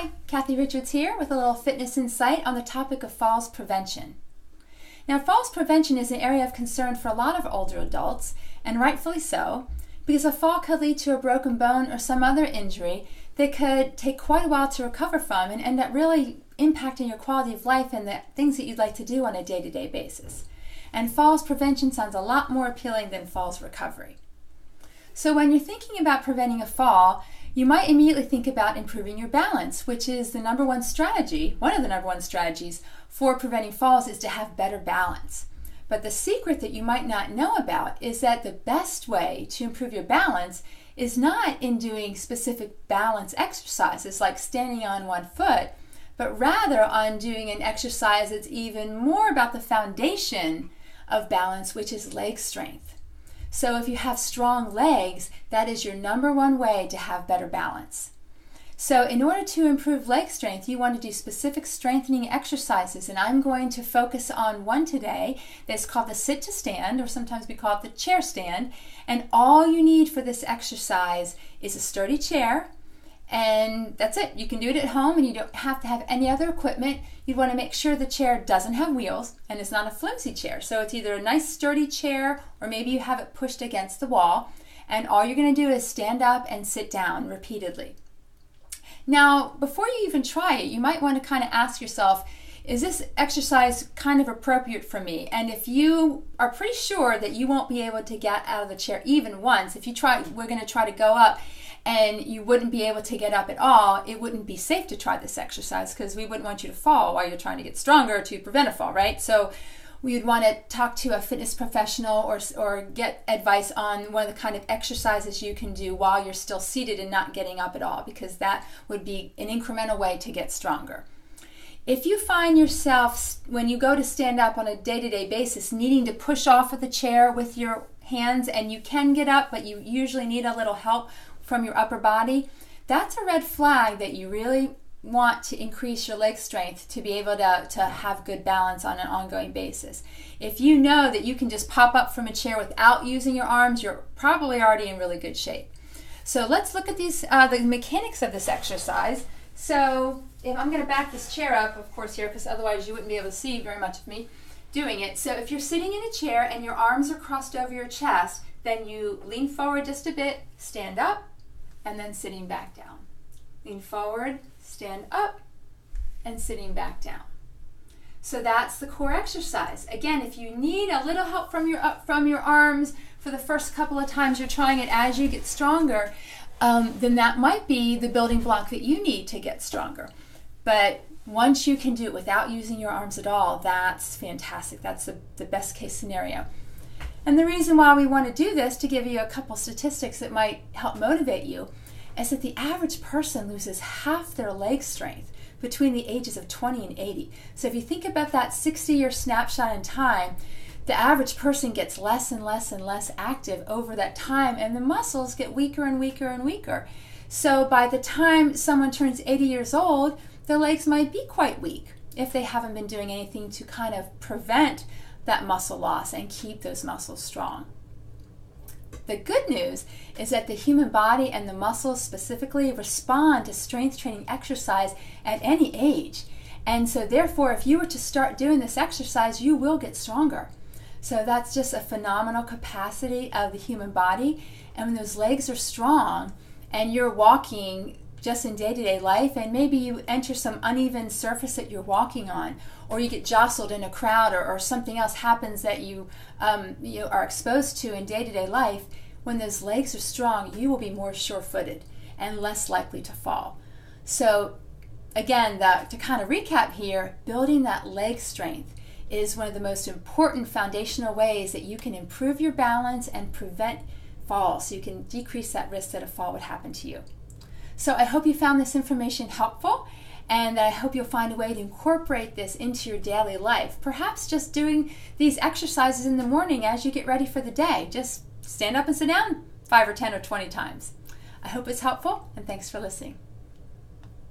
Hi, Kathy Richards here with a little fitness insight on the topic of falls prevention. Now, falls prevention is an area of concern for a lot of older adults, and rightfully so, because a fall could lead to a broken bone or some other injury that could take quite a while to recover from and end up really impacting your quality of life and the things that you'd like to do on a day-to-day basis. And falls prevention sounds a lot more appealing than falls recovery. So when you're thinking about preventing a fall, you might immediately think about improving your balance, which is the number one strategy. One of the number one strategies for preventing falls is to have better balance. But the secret that you might not know about is that the best way to improve your balance is not in doing specific balance exercises like standing on one foot, but rather on doing an exercise that's even more about the foundation of balance, which is leg strength. So if you have strong legs, that is your number one way to have better balance. So in order to improve leg strength, you want to do specific strengthening exercises, and I'm going to focus on one today that's called the sit to stand, or sometimes we call it the chair stand. And all you need for this exercise is a sturdy chair, and that's it. You can do it at home, and you don't have to have any other equipment. You want to make sure the chair doesn't have wheels and it's not a flimsy chair. So it's either a nice sturdy chair or maybe you have it pushed against the wall, and all you're going to do is stand up and sit down repeatedly. Now, before you even try it, you might want to kind of ask yourself, is this exercise kind of appropriate for me? And if you are pretty sure that you won't be able to get out of the chair even once, if you try, we're going to try to go up and you wouldn't be able to get up at all, it wouldn't be safe to try this exercise because we wouldn't want you to fall while you're trying to get stronger to prevent a fall, right? So we would want to talk to a fitness professional or get advice on one of the kind of exercises you can do while you're still seated and not getting up at all, because that would be an incremental way to get stronger. If you find yourself, when you go to stand up on a day-to-day basis, needing to push off of the chair with your hands, and you can get up, but you usually need a little help from your upper body, that's a red flag that you really want to increase your leg strength to be able to have good balance on an ongoing basis. If you know that you can just pop up from a chair without using your arms, you're probably already in really good shape. So let's look at these the mechanics of this exercise. So if I'm going to back this chair up, of course, here, because otherwise you wouldn't be able to see very much of me doing it. So if you're sitting in a chair and your arms are crossed over your chest, then you lean forward just a bit, stand up, and then sitting back down. Lean forward, stand up, and sitting back down. So that's the core exercise. Again, if you need a little help from your arms for the first couple of times you're trying it as you get stronger, then that might be the building block that you need to get stronger. But once you can do it without using your arms at all, that's fantastic. That's the best case scenario. And the reason why we want to do this, to give you a couple statistics that might help motivate you, is that the average person loses half their leg strength between the ages of 20 and 80. So if you think about that 60-year snapshot in time, the average person gets less and less and less active over that time, and the muscles get weaker and weaker and weaker. So by the time someone turns 80 years old, their legs might be quite weak if they haven't been doing anything to kind of prevent that muscle loss and keep those muscles strong. The good news is that the human body and the muscles specifically respond to strength training exercise at any age. And so therefore, if you were to start doing this exercise, you will get stronger. So that's just a phenomenal capacity of the human body. And when those legs are strong and you're walking just in day-to-day life, and maybe you enter some uneven surface that you're walking on, or you get jostled in a crowd, or something else happens that you are exposed to in day-to-day life, when those legs are strong, you will be more sure-footed and less likely to fall. So again, to kind of recap here, building that leg strength is one of the most important foundational ways that you can improve your balance and prevent falls, so you can decrease that risk that a fall would happen to you. So I hope you found this information helpful, and I hope you'll find a way to incorporate this into your daily life. Perhaps just doing these exercises in the morning as you get ready for the day. Just stand up and sit down 5 or 10 or 20 times. I hope it's helpful, and thanks for listening.